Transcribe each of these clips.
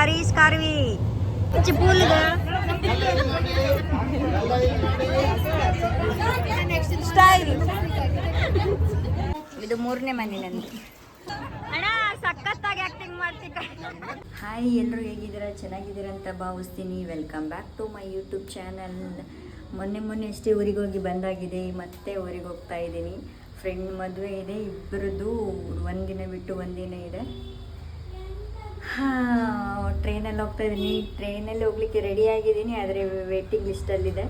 Harish Kharvi ಚಿಪ್ಪೂಲ್ಗ style. ಇದು 3ನೇ ಮನೆ ನಂದು. ಅಣ್ಣ ಸಖತ್ತಾಗಿ ಆಕ್ಟಿಂಗ್ ಮಾಡ್ತಿದ್ದ. ಹಾಯ್, ಎಲ್ಲರೂ ಹೇಗಿದ್ದೀರಾ? ಚೆನ್ನಾಗಿದ್ದೀರಾ ಅಂತ ಭಾವಿಸ್ತೀನಿ. Welcome back to my YouTube channel. ಮೊನ್ನೆ ಅಷ್ಟೇ ಊರಿಗೆ ಹೋಗಿ ಬಂದಾಗಿದೆ. ಮತ್ತೆ ಊರಿಗೆ ಹೋಗ್ತಾ ಇದ್ದೀನಿ. ಫ್ರೆಂಡ್ ಮದುವೆ ಇದೆ, ಇಬ್ಬರದ್ದು ಒಂದಿನ ಬಿಟ್ಟು ಒಂದಿನ ಇದೆ. ಟ್ರೈನಲ್ಲಿ ಹೋಗ್ತಾ ಇದ್ದೀನಿ. ಟ್ರೈನಲ್ಲಿ ಹೋಗ್ಲಿಕ್ಕೆ ರೆಡಿ ಆಗಿದ್ದೀನಿ, ಆದರೆ ವೇಟಿಂಗ್ ಲಿಸ್ಟಲ್ಲಿದೆ.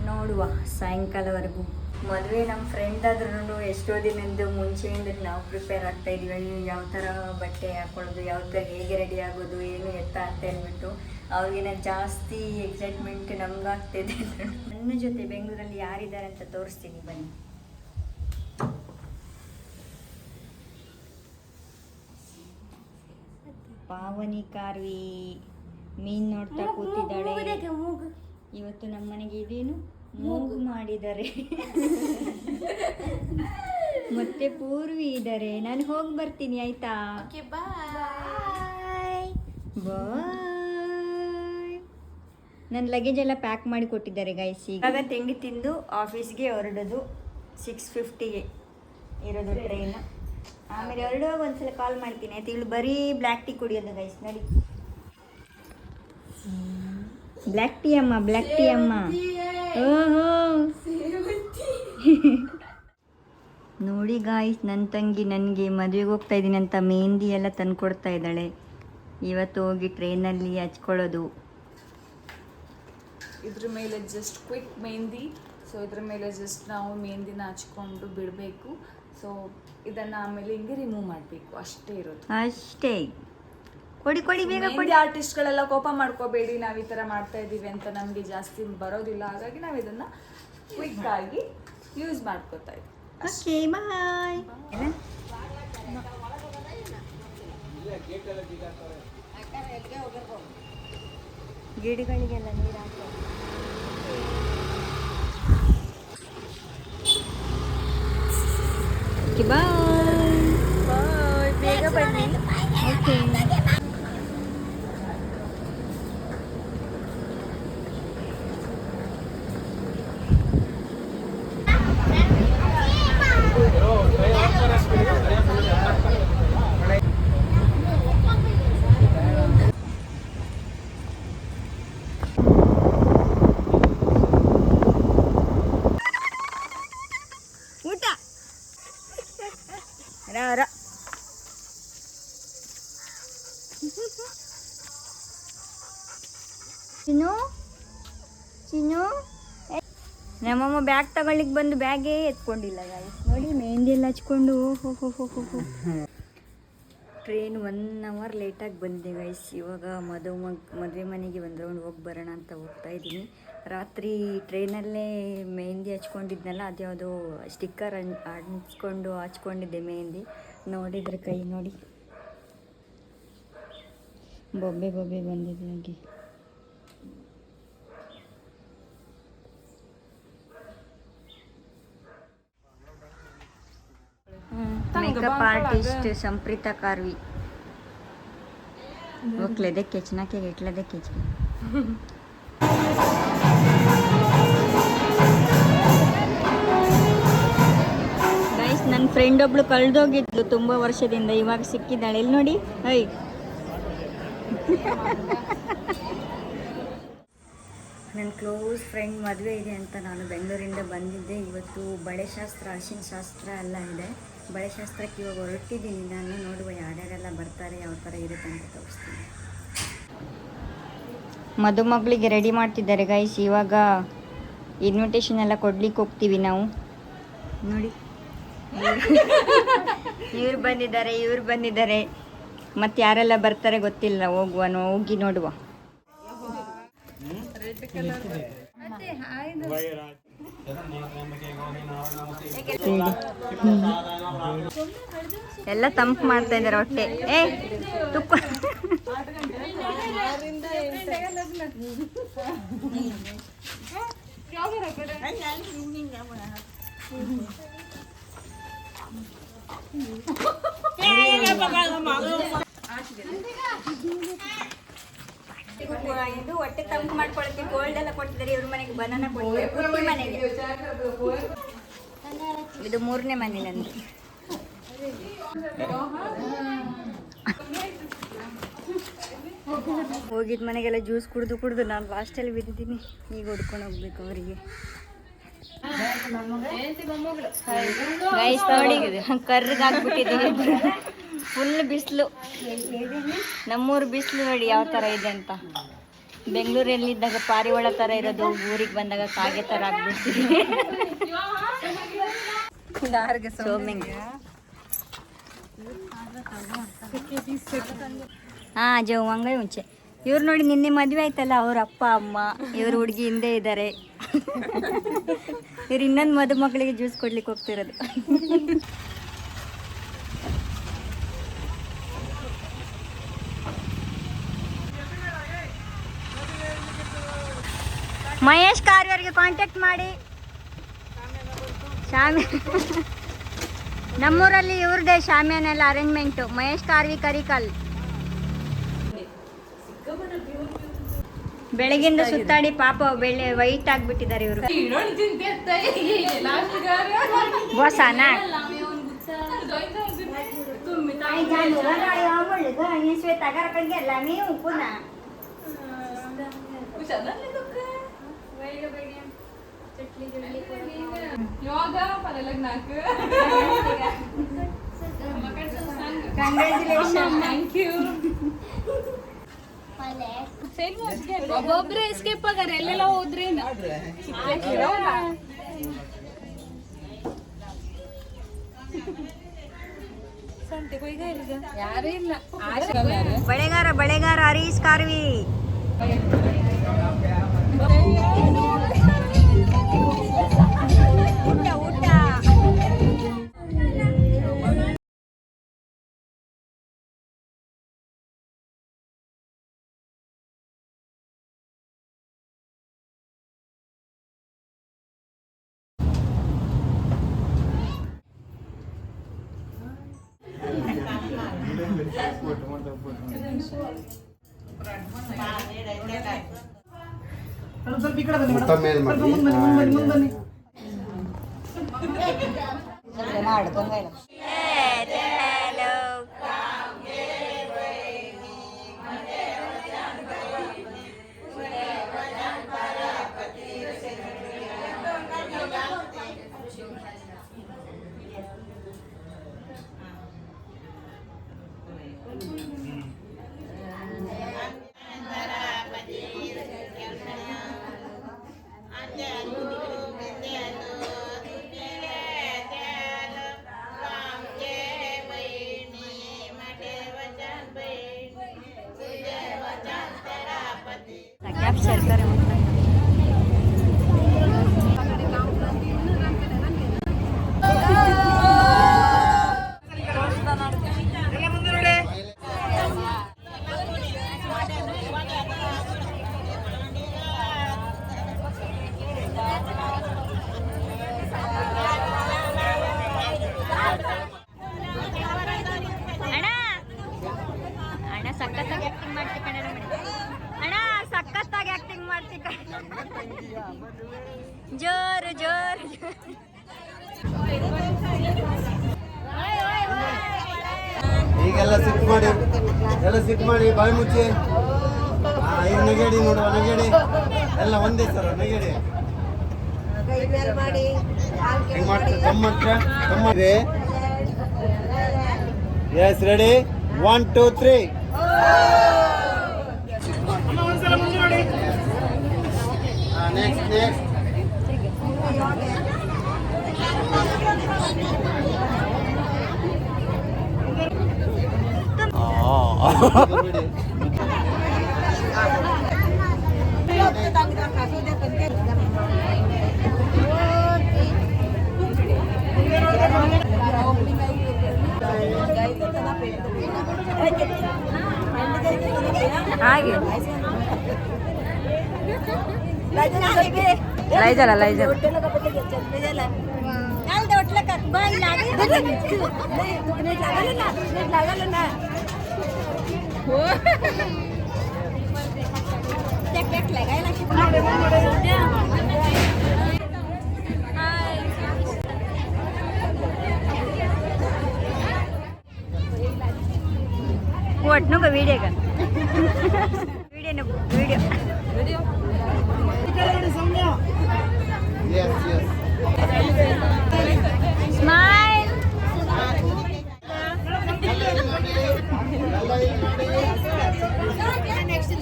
ನೋಡುವ ಸಾಯಂಕಾಲವರೆಗೂ. ಮದುವೆ ನಮ್ಮ ಫ್ರೆಂಡ್ ಆದ್ರೂ ಎಷ್ಟೋ ದಿನದ ಮುಂಚೆಯಿಂದ ನಾವು ಪ್ರಿಪೇರ್ ಆಗ್ತಾ ಇದ್ದೀವಿ. ಯಾವ ಥರ ಬಟ್ಟೆ ಹಾಕೊಳ್ಳೋದು, ಯಾವ ಥರ ಹೇಗೆ ರೆಡಿ ಆಗೋದು, ಏನು ಎತ್ತ ಅಂತ ಹೇಳ್ಬಿಟ್ಟು ಅವ್ರಿಗಿನ ಜಾಸ್ತಿ ಎಕ್ಸೈಟ್ಮೆಂಟ್ ನಮ್ಗಾಗ್ತಿದೆ. ನನ್ನ ಜೊತೆ ಬೆಂಗಳೂರಲ್ಲಿ ಯಾರಿದ್ದಾರೆ ಅಂತ ತೋರಿಸ್ತೀನಿ ಬನ್ನಿ. ಪಾವನಿ ಕಾರ್ವಿ ಮೀನ್ ನೋಡ್ತಾ ಕೂತಿದ್ದಾಳೆ. ಇವತ್ತು ನಮ್ಮ ಮನೆಗೆ ಇದೇನು ಮೂಗು ಮಾಡಿದ್ದಾರೆ. ಮತ್ತೆ ಪೂರ್ವಿ ಇದ್ದಾರೆ. ನಾನು ಹೋಗಿ ಬರ್ತೀನಿ, ಆಯ್ತಾ? ಬಾಯ್. ನನ್ನ ಲಗೇಜ್ ಎಲ್ಲ ಪ್ಯಾಕ್ ಮಾಡಿ ಕೊಟ್ಟಿದ್ದಾರೆ ಗೈಸ್. ಈಗ ತಿಂಡಿ ತಿಂದು ಆಫೀಸ್ಗೆ ಹೊರಡೋದು. 6:50ಗೆ ಇರೋದು ಟ್ರೈನ್. ಆಮೇಲೆ ಹೊರಡುವಾಗ ಒಂದ್ಸಲ ಕಾಲ್ ಮಾಡ್ತೀನಿ, ಆಯ್ತು? ಇವಳು ಬರೀ ಬ್ಲ್ಯಾಕ್ ಟೀ ಕುಡಿಯೋದು ಗೈಸ್. ನೋಡಿ, ಬ್ಲ್ಯಾಕ್ ಟೀ ಅಮ್ಮ, ಬ್ಲ್ಯಾಕ್ ಟೀ ಅಮ್ಮ. ಓಹೋ ನೋಡಿ ಗಾಯ್ಸ್, ನನ್ನ ತಂಗಿ ನನಗೆ ಮದುವೆಗೆ ಹೋಗ್ತಾ ಇದ್ದೀನಿ ಅಂತ ಮೆಹಂದಿ ಎಲ್ಲ ತಂದು ಕೊಡ್ತಾ ಇದ್ದಾಳೆ. ಇವತ್ತು ಹೋಗಿ ಟ್ರೈನಲ್ಲಿ ಹಚ್ಕೊಳ್ಳೋದು. ಇದ್ರ ಮೇಲೆ ಜಸ್ಟ್ ಕ್ವಿಕ್ ಮೆಹಂದಿ. ಸೊ ಇದ್ರ ಮೇಲೆ ಜಸ್ಟ್ ನಾವು ಮೆಹಂದಿನ ಹಚ್ಕೊಂಡು ಬಿಡಬೇಕು. ಸೊ ಇದನ್ನು ಆಮೇಲೆ ಹಿಂಗೆ ರಿಮೂವ್ ಮಾಡಬೇಕು, ಅಷ್ಟೇ ಇರೋದು. ಅಷ್ಟೇ. ಕೊಡಿ ಬೇಗ ಕೊಡಿ. ಆರ್ಟಿಸ್ಟ್ಗಳೆಲ್ಲ ಕೋಪ ಮಾಡ್ಕೋಬೇಡಿ, ನಾವು ಈ ಥರ ಮಾಡ್ತಾ ಇದ್ದೀವಿ ಅಂತ. ನಮಗೆ ಜಾಸ್ತಿ ಬರೋದಿಲ್ಲ, ಹಾಗಾಗಿ ನಾವು ಇದನ್ನು ಕ್ವಿಕ್ ಆಗಿ ಯೂಸ್ ಮಾಡ್ಕೋತಾ ಇದ್ದೀವಿ. ಓಕೆ, ಬಾಯ್. ಗಿಡಗಳಿಗೆಲ್ಲ ನೀರು ಹಾಕಿ. ಬಾಯ್, ಬೇಗ ಬನ್ನಿ. ಓಕೆ. ಚಿನ್ನು ನಮ್ಮಮ್ಮ ಬ್ಯಾಗ್ ತಗೊಳ್ಳಿಕ್ಕೆ ಬಂದು ಬ್ಯಾಗೇ ಎತ್ಕೊಂಡಿಲ್ಲ ಗಾಯ್ಸ್. ನೋಡಿ, ಮೆಹಂದಿ ಎಲ್ಲ ಹಚ್ಕೊಂಡು ಹೋ. ಟ್ರೈನ್ 1 ಅವರ್ ಲೇಟಾಗಿ ಬಂದಿದೆ ಗೈಸ್. ಇವಾಗ ಮದುವೆ ಮನೆಗೆ ಒಂದು ರೌಂಡ್ ಹೋಗಿ ಬರೋಣ ಅಂತ ಹೋಗ್ತಾ ಇದ್ದೀನಿ. ರಾತ್ರಿ ಟ್ರೈನಲ್ಲೇ ಮೆಹಂದಿ ಹಚ್ಕೊಂಡಿದ್ನಲ್ಲ, ಅದ್ಯಾವುದೋ ಸ್ಟಿಕ್ಕರ್ ಹಚ್ಕೊಂಡಿದ್ದೆ ಮೆಹಂದಿ. ನೋಡಿದ್ರೆ ಕೈ ನೋಡಿ, ಬೊಬ್ಬೆ ಬಂದಿದೆ ನನಗೆ. Makeup artist Sampreetha Karvi. ओकले देखे ना के एट्ला देखे ಗೈಸ್, ನನ್ನ ಫ್ರೆಂಡ್ ಒಬ್ಳು ಕಳೆದೋಗಿದ್ಲು ತುಂಬ ವರ್ಷದಿಂದ. ಇವಾಗ ಸಿಕ್ಕಿದ್ದಾಳೆ. ಇಲ್ಲಿ ನೋಡಿ, ಐ ನನ್ನ ಕ್ಲೋಸ್ ಫ್ರೆಂಡ್ ಮದುವೆ ಇದೆ ಅಂತ ನಾನು ಬೆಂಗಳೂರಿಂದ ಬಂದಿದ್ದೆ. ಇವತ್ತು ಬಳೆ ಶಾಸ್ತ್ರ, ಅರಿಶಿನ ಶಾಸ್ತ್ರ ಎಲ್ಲ ಇದೆ. ಬಳೆ ಶಾಸ್ತ್ರಕ್ಕೆ ಇವಾಗ ಹೊರಟಿದ್ದೀನಿ ನಾನು. ನೋಡುವ ಯಾರ್ಯಾರೆಲ್ಲ ಬರ್ತಾರೆ, ಯಾವ ಥರ ಇರುತ್ತೆ ಅಂತ ತೋರಿಸ್ತೀನಿ. ಮದುಮಗಳಿಗೆ ರೆಡಿ ಮಾಡ್ತಿದ್ದಾರೆ ಗೈಸ್. ಇವಾಗ ಇನ್ವಿಟೇಷನ್ ಎಲ್ಲ ಕೊಡ್ಲಿಕ್ಕೆ ಹೋಗ್ತೀವಿ ನಾವು. ನೋಡಿ, ಇವ್ರು ಬಂದಿದ್ದಾರೆ. ಮತ್ತು ಯಾರೆಲ್ಲ ಬರ್ತಾರೆ ಗೊತ್ತಿಲ್ಲ. ಹೋಗಿ ನೋಡುವ. ಎಲ್ಲ ತಂಪು ಮಾಡ್ತಾ ಇದ್ದಾರೆ ಹೊಟ್ಟೆ. ತುಪ್ಪ ಇದು ಹೊಟ್ಟೆ ತಂಪು ಮಾಡ್ಕೊಳಕ್ಕೆ ಗೋಲ್ಡ್ ಎಲ್ಲ ಕೊಟ್ಟಿದ್ದಾರೆ. ಇವ್ರ ಮನೆಗೆ ಬನಾನ ಕೊಟ್ಟಿದ್ದಾರೆ. ಪುಟ್ಟಿ ಮನೆಗೆ ಇದು 3ನೇ ಮನೆ ನಂದು. ಹೋಗಿದ್ ಮನೆಗೆಲ್ಲ ಜ್ಯೂಸ್ ಕುಡಿದು ನಾನು ಲಾಸ್ಟಲ್ಲಿ ಬಿದ್ದಿದ್ದೀನಿ. ಈಗ ಹೊಡ್ಕೊಂಡು ಹೋಗ್ಬೇಕು ಅವರಿಗೆ. ಗೈಸ್ ನೋಡಿ ಕರ್ರಗಾಗ್ಬಿಟ್ಟಿದ್ದೀವಿ. ಫುಲ್ ಬಿಸಿಲು. ನಮ್ಮೂರು ಬಿಸಿಲು ನೋಡಿ ಯಾವ ಥರ ಇದೆ ಅಂತ. ಬೆಂಗಳೂರಲ್ಲಿದ್ದಾಗ ಪಾರಿವಾಳ ಥರ ಇರೋದು, ಊರಿಗೆ ಬಂದಾಗ ಕಾಗೆ ಥರ ಆಗ್ಬಿಡ್ತೀವಿ. ಹಾಂ ಜೋ ಹಂಗ ಮುಂಚೆ ಇವ್ರು ನೋಡಿ ನಿನ್ನೆ ಮದುವೆ ಆಯ್ತಲ್ಲ, ಅವ್ರ ಅಪ್ಪ ಅಮ್ಮ ಇವ್ರ ಹುಡುಗಿ ಹಿಂದೆ ಇದ್ದಾರೆ. ಇವ್ರು ಇನ್ನೊಂದು ಮದುಮಕ್ಕಳಿಗೆ ಜ್ಯೂಸ್ ಕೊಡ್ಲಿಕ್ಕೆ ಹೋಗ್ತಿರೋದು. ಮಹೇಶ್ ಕಾರ್ಯವರಿಗೆ ಕಾಂಟ್ಯಾಕ್ಟ್ ಮಾಡಿ. ನಮ್ಮೂರಲ್ಲಿ ಇವ್ರದೇ ಶಾಮಿಯಾನೆಲ್ಲ ಅರೇಂಜ್ಮೆಂಟು. ಮಹೇಶ್ ಕಾರ್ವಿ ಕರಿಕಲ್. ಬೆಳಗಿಂದ ಸುತ್ತಾಡಿ ಪಾಪ ವೈಟ್ ಆಗ್ಬಿಟ್ಟಿದ್ದಾರೆ ಇವರು. ಬೋಸಾನಾ ನೀವು ಪುನಃ ಒಬ್ಬೊಬ್ರೆ ಎಸ್ಕೇಪ್ ಆಗಾರ ಎಲ್ಲೆಲ್ಲ ಹೋದ್ರೆ ಯಾರೇ ಇಲ್ಲ. ಬಳೆಗಾರ ಹರೀಶ್ ಕಾರ್ವಿ. ಊಟ ಸರ್ಕಾರ ಅಣ್ಣ ಸಖತ್ತಾಗಿ ಆಕ್ಟಿಂಗ್ ಮಾಡ್ತಿ ಕಣ ಅಣ್ಣ, ಸಖತ್ತಾಗಿ ಆಕ್ಟಿಂಗ್ ಮಾಡ್ತಿ ಕಣ. ಜೋರು ಜೋರು ಈಗೆಲ್ಲ ಸಿಟ್ ಮಾಡಿ ಬಾಯಿ ಮುಚ್ಚಿ. ಈಗ ನೆಗಡಿ ನೋಡುವ, ನೆಗಡಿ ಎಲ್ಲ ಒಂದೇ ಸರ ನೆಗಡಿ. Yes ready 1 2 3. ನೆಕ್ಸ್ಟ್ ಹಾಗೆ ಲೈಜಲ ಒಟ್ನು ವಿಡಿಯೋಗ ವಿಡಿಯೋನ video Yes, yes. Smile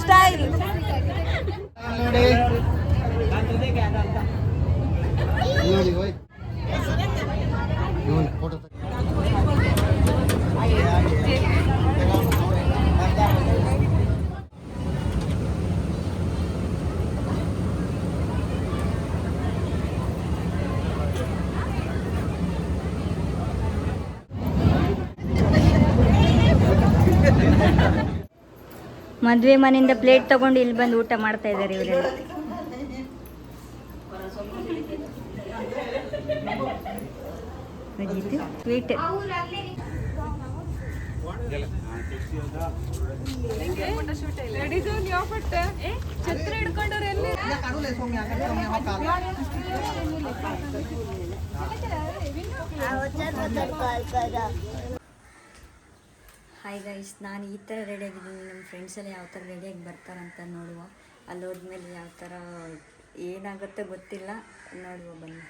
style ನೋಡಿ ಹೋಯ್ ನೋಡಿ ಫೋಟೋ ಮದುವೆ ಮನೆಯಿಂದ ಪ್ಲೇಟ್ ತಗೊಂಡು ಇಲ್ಲಿ ಬಂದು ಊಟ ಮಾಡ್ತಾ ಇದ್ದಾರೆ ಇವರೆಲ್ಲ. ಸ್ವೀಟ್ ಛತ್ರ ಹಿಡ್ಕೊಂಡವ್ರೆ ಎಲ್ಲಿ ಹಾಯ್ ಗೈಸ್, ನಾನು ಈ ಥರ ರೆಡಿಯಾಗಿದ್ದೀನಿ. ನಮ್ಮ ಫ್ರೆಂಡ್ಸ್ ಎಲ್ಲ ಯಾವ ಥರ ರೆಡಿಯಾಗಿ ಬರ್ತಾರಂತ ನೋಡುವ. ಅಲ್ಲಿ ಹೋದ್ಮೇಲೆ ಯಾವ ಥರ ಏನಾಗುತ್ತೆ ಗೊತ್ತಿಲ್ಲ, ನೋಡುವ ಬನ್ನಿ.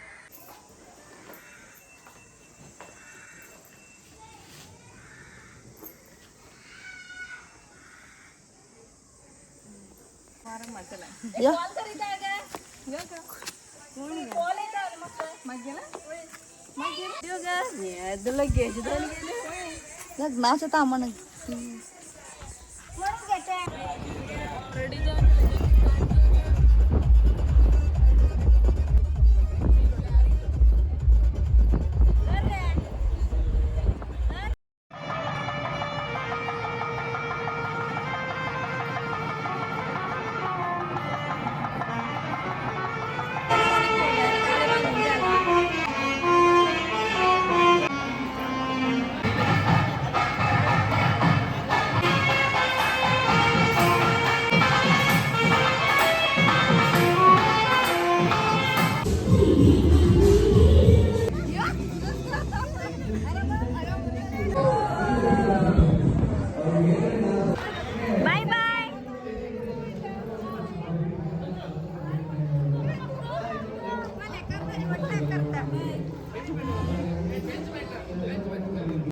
नाचता मन